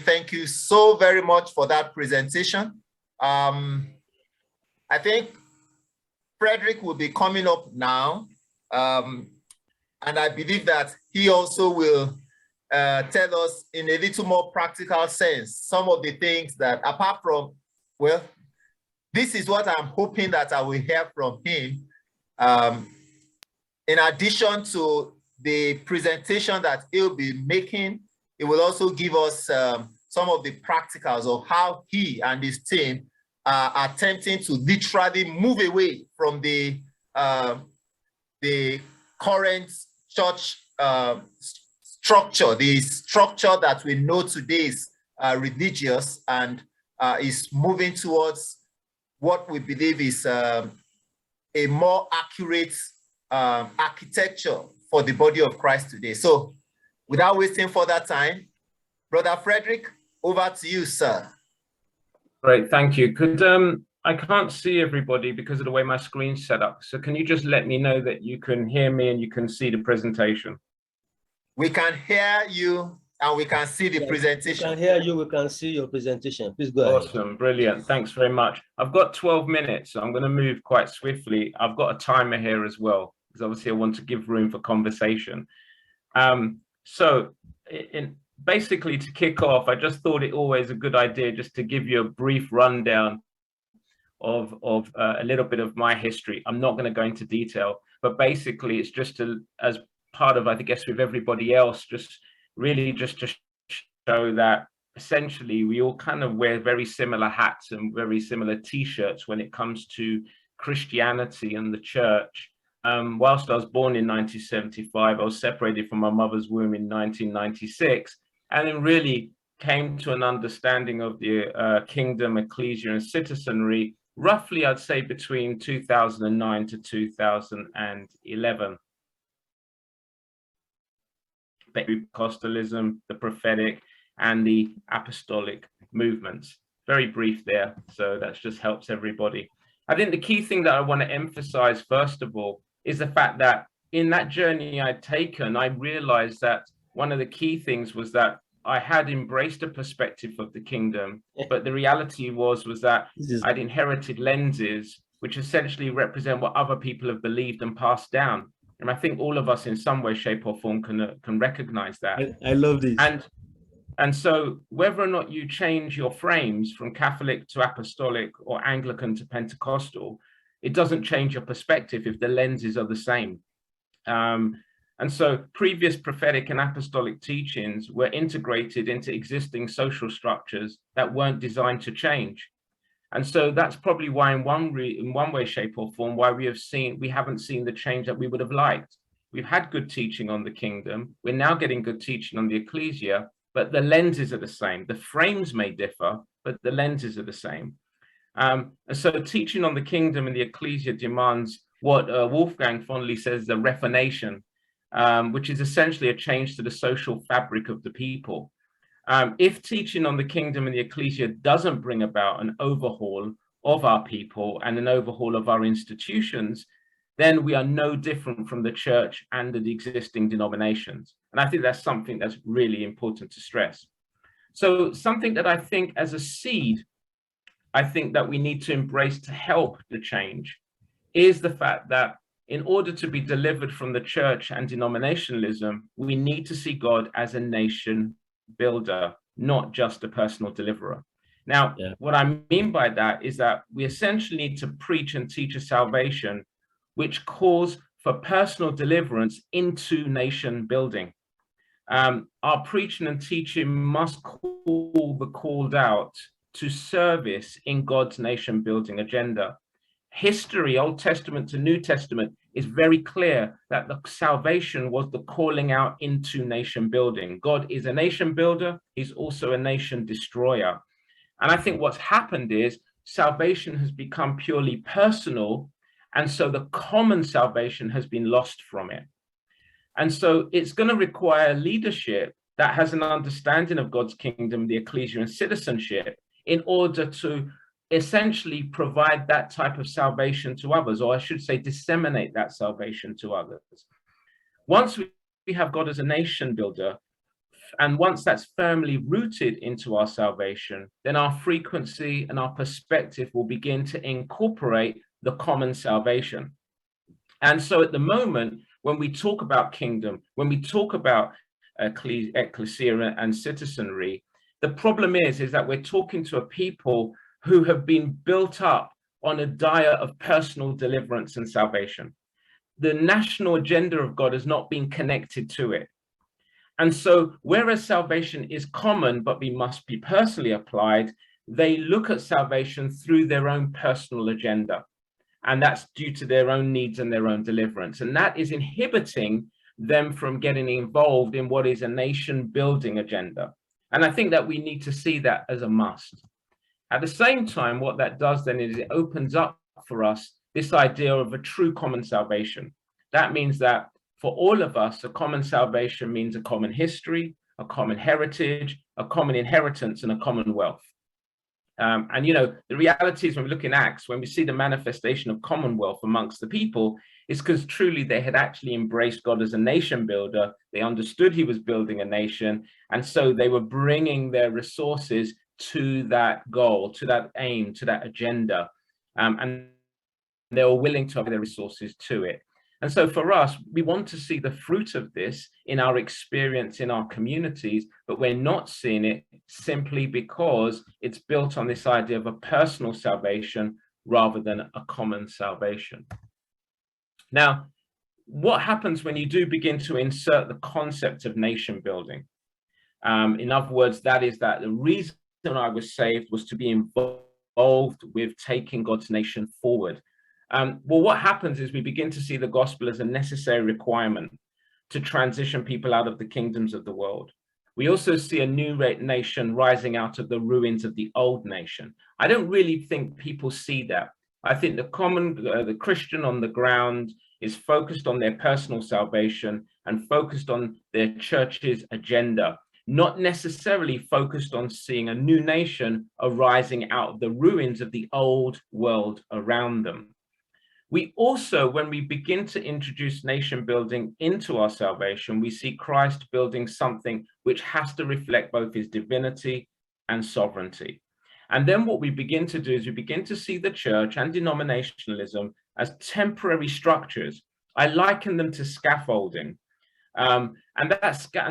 thank you so very much for that presentation. I think Frederick will be coming up now, and I believe that he also will tell us in a little more practical sense some of the things that, apart from, well, this is what I'm hoping that I will hear from him. In addition to the presentation that he'll be making, he will also give us some of the practicals of how he and his team are attempting to literally move away from the current church structure, the structure that we know today is religious, and is moving towards what we believe is a more accurate architecture for the body of Christ today. So without wasting further time, Brother Frederick, over to you, sir. Great, thank you. I can't see everybody because of the way my screen's set up. So can you just let me know that you can hear me and you can see the presentation? We can hear you and we can see the presentation. We can hear you, we can see your presentation. Please go ahead. Awesome, brilliant. Thanks very much. I've got 12 minutes, so I'm going to move quite swiftly. I've got a timer here as well, because obviously I want to give room for conversation. Basically, to kick off, I just thought it always a good idea just to give you a brief rundown of a little bit of my history. I'm not going to go into detail, but basically it's just as part of, I guess, with everybody else, just to show that essentially we all kind of wear very similar hats and very similar t-shirts when it comes to Christianity and the church. Whilst I was born in 1975, I was separated from my mother's womb in 1996, and then really came to an understanding of the kingdom, ecclesia, and citizenry, roughly, I'd say, between 2009 to 2011. Pentecostalism, the prophetic, and the apostolic movements. Very brief there, so that just helps everybody. I think the key thing that I want to emphasize, first of all, is the fact that in that journey I'd taken, I realized that one of the key things was that I had embraced a perspective of the kingdom, but the reality was that I'd inherited lenses which essentially represent what other people have believed and passed down. And I think all of us in some way, shape or form can recognize that. I love this. And so whether or not you change your frames from Catholic to Apostolic or Anglican to Pentecostal, it doesn't change your perspective if the lenses are the same. And so previous prophetic and apostolic teachings were integrated into existing social structures that weren't designed to change. And so that's probably why in one way, shape or form, why we haven't seen the change that we would have liked. We've had good teaching on the kingdom. We're now getting good teaching on the ecclesia, but the lenses are the same. The frames may differ, but the lenses are the same. And so teaching on the kingdom and the ecclesia demands what Wolfgang fondly says, the reformation, which is essentially a change to the social fabric of the people. If teaching on the kingdom and the ecclesia doesn't bring about an overhaul of our people and an overhaul of our institutions, then we are no different from the church and the existing denominations. And I think that's something that's really important to stress. So something that I think as a seed, I think that we need to embrace to help the change is the fact that in order to be delivered from the church and denominationalism, we need to see God as a nation builder, not just a personal deliverer. Now, what I mean by that is that we essentially need to preach and teach a salvation which calls for personal deliverance into nation building. Our preaching and teaching must call the called out to service in God's nation building agenda. History, Old Testament to New Testament, is very clear that the salvation was the calling out into nation building. God is a nation builder. He's also a nation destroyer. And I think what's happened is salvation has become purely personal. And so the common salvation has been lost from it. And so it's going to require leadership that has an understanding of God's kingdom, the ecclesia, and citizenship in order to essentially provide that type of salvation to others, or I should say disseminate that salvation to others. Once we have God as a nation builder, And once that's firmly rooted into our salvation, then our frequency and our perspective will begin to incorporate the common salvation. And so at the moment, when we talk about kingdom, when we talk about ecclesia and citizenry, the problem is that we're talking to a people who have been built up on a diet of personal deliverance and salvation. The national agenda of God has not been connected to it. And so whereas salvation is common, but we must be personally applied, they look at salvation through their own personal agenda. And that's due to their own needs and their own deliverance. And that is inhibiting them from getting involved in what is a nation building agenda. And I think that we need to see that as a must. At the same time, what that does then is it opens up for us this idea of a true common salvation. That means that for all of us, a common salvation means a common history, a common heritage, a common inheritance, and a common wealth. And, you know, the reality is when we look in Acts, when we see the manifestation of commonwealth amongst the people, it's because truly they had actually embraced God as a nation builder. They understood he was building a nation. And so they were bringing their resources to that goal, to that aim, to that agenda. And they were willing to have their resources to it. And so for us, we want to see the fruit of this in our experience in our communities, but we're not seeing it simply because it's built on this idea of a personal salvation rather than a common salvation. Now, what happens when you do begin to insert the concept of nation building? In other words, that is that the reason I was saved was to be involved with taking God's nation forward. Well, what happens is we begin to see the gospel as a necessary requirement to transition people out of the kingdoms of the world. We also see a new nation rising out of the ruins of the old nation. I don't really think people see that. I think the Christian on the ground is focused on their personal salvation and focused on their church's agenda, not necessarily focused on seeing a new nation arising out of the ruins of the old world around them. We also, when we begin to introduce nation building into our salvation, we see Christ building something which has to reflect both his divinity and sovereignty. And then what we begin to do is we begin to see the church and denominationalism as temporary structures. I liken them to scaffolding. And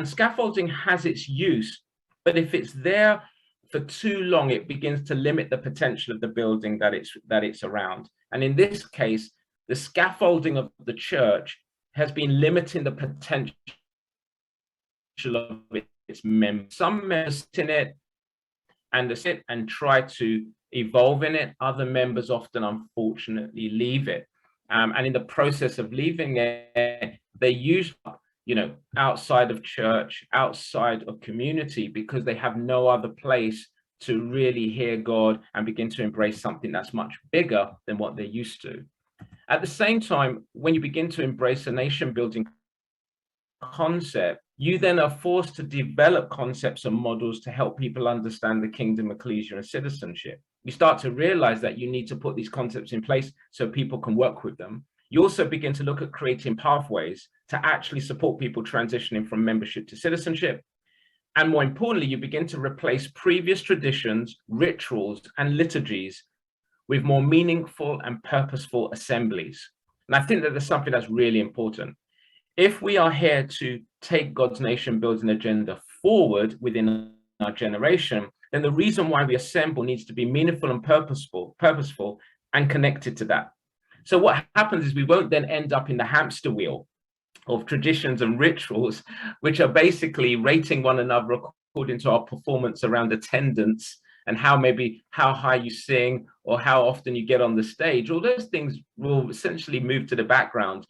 scaffolding has its use, but if it's there for too long, it begins to limit the potential of the building that it's around. And in this case, the scaffolding of the church has been limiting the potential of its members. Some members sit in it and try to evolve in it. Other members often, unfortunately, leave it. And in the process of leaving it, they usually, outside of church, outside of community, because they have no other place to really hear God and begin to embrace something that's much bigger than what they're used to. At the same time, when you begin to embrace a nation building concept, you then are forced to develop concepts and models to help people understand the kingdom, ecclesia, and citizenship. You start to realize that you need to put these concepts in place so people can work with them. You also begin to look at creating pathways to actually support people transitioning from membership to citizenship. And more importantly, you begin to replace previous traditions, rituals, and liturgies with more meaningful and purposeful assemblies. And I think that there's something that's really important. If we are here to take God's nation building agenda forward within our generation, then the reason why we assemble needs to be meaningful and purposeful and connected to that. So what happens is we won't then end up in the hamster wheel of traditions and rituals, which are basically rating one another according to our performance around attendance and how high you sing or how often you get on the stage. All those things will essentially move to the background,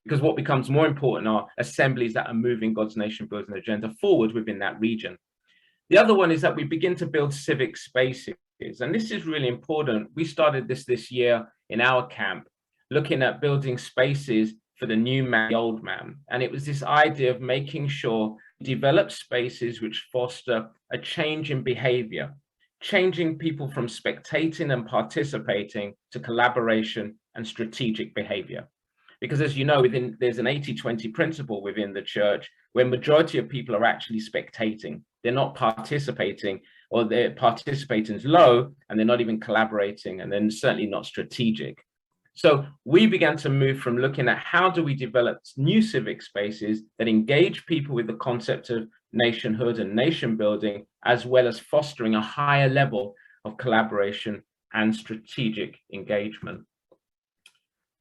because what becomes more important are assemblies that are moving God's nation building agenda forward within that region. The other one is that we begin to build civic spaces. And this is really important. We started this year in our camp, looking at building spaces for the new man, the old man. And it was this idea of making sure we develop spaces which foster a change in behavior, changing people from spectating and participating to collaboration and strategic behavior. Because as you know, there's an 80-20 principle within the church, where majority of people are actually spectating. They're not participating, or their participating is low, and they're not even collaborating, and then certainly not strategic. So we began to move from looking at how do we develop new civic spaces that engage people with the concept of nationhood and nation building, as well as fostering a higher level of collaboration and strategic engagement.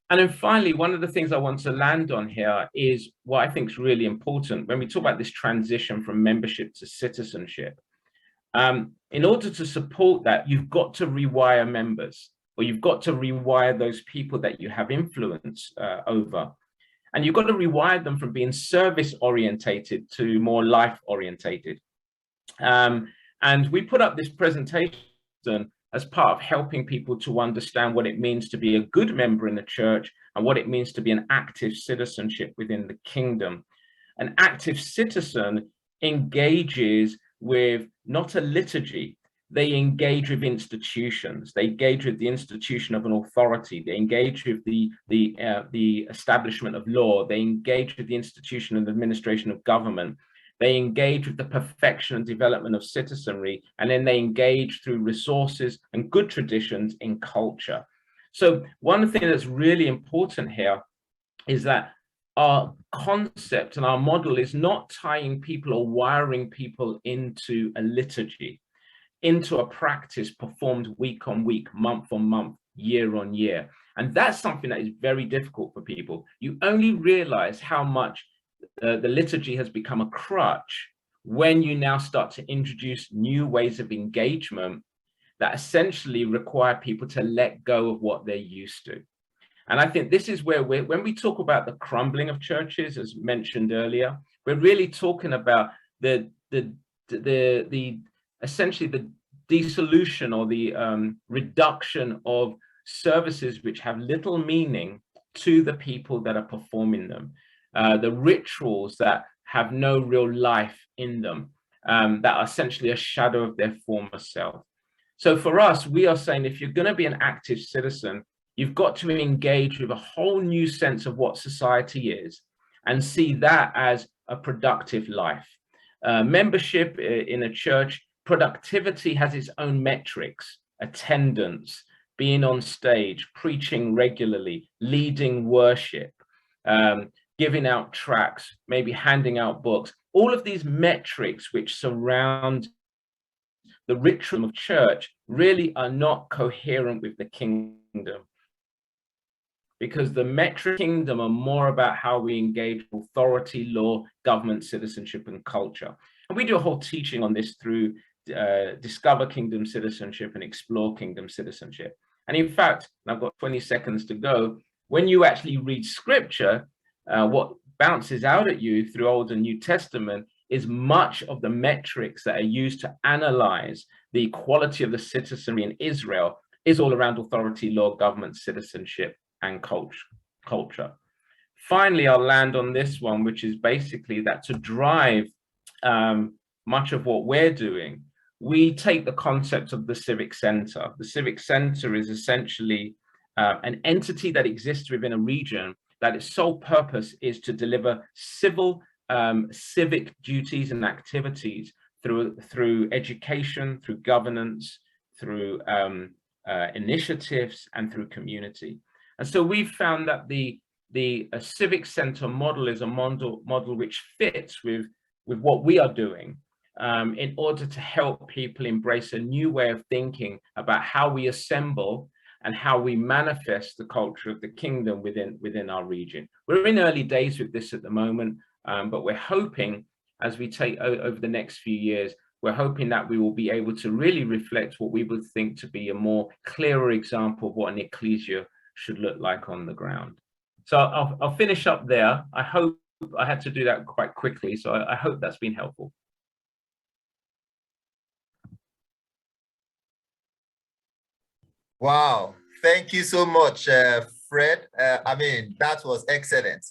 And then finally, one of the things I want to land on here is what I think is really important when we talk about this transition from membership to citizenship. In order to support that, you've got to rewire members, or you've got to rewire those people that you have influence over. And you've got to rewire them from being service orientated to more life orientated. And we put up this presentation as part of helping people to understand what it means to be a good member in the church and what it means to be an active citizenship within the kingdom. An active citizen engages with not a liturgy. They engage with institutions. They engage with the institution of an authority. They engage with the establishment of law. They engage with the institution and administration of government. They engage with the perfection and development of citizenry, and then they engage through resources and good traditions in culture. So one thing that's really important here is that our concept and our model is not tying people or wiring people into a liturgy, into a practice performed week on week, month on month, year on year. And that's something that is very difficult for people. You only realize how much the liturgy has become a crutch when you now start to introduce new ways of engagement that essentially require people to let go of what they're used to. And I think this is where when we talk about the crumbling of churches, as mentioned earlier, we're really talking about the essentially the dissolution or the reduction of services which have little meaning to the people that are performing them. The rituals that have no real life in them, that are essentially a shadow of their former self. So for us, we are saying if you're going to be an active citizen, you've got to engage with a whole new sense of what society is and see that as a productive life. Membership in a church, productivity has its own metrics: attendance, being on stage, preaching regularly, leading worship, giving out tracts, maybe handing out books. All of these metrics which surround the ritual of church really are not coherent with the kingdom, because the metric kingdom are more about how we engage authority, law, government, citizenship, and culture. And we do a whole teaching on this through Discover Kingdom Citizenship and Explore Kingdom Citizenship. And in fact, I've got 20 seconds to go, when you actually read scripture, what bounces out at you through Old and New Testament is much of the metrics that are used to analyze the quality of the citizenry in Israel is all around authority, law, government, citizenship, and culture. Finally, I'll land on this one, which is basically that to drive much of what we're doing, we take the concept of the civic center. The civic center is essentially an entity that exists within a region that its sole purpose is to deliver civic duties and activities through education, through governance, through initiatives, and through community. And so we've found that the civic center model is a model which fits with what we are doing in order to help people embrace a new way of thinking about how we assemble and how we manifest the culture of the kingdom within our region. We're in early days with this at the moment, but we're hoping as we take over the next few years, we're hoping that we will be able to really reflect what we would think to be a more clearer example of what an ecclesia should look like on the ground. So I'll finish up there. I hope I had to do that quite quickly, so I hope that's been helpful. Wow, thank you so much, Fred. I mean, that was excellent.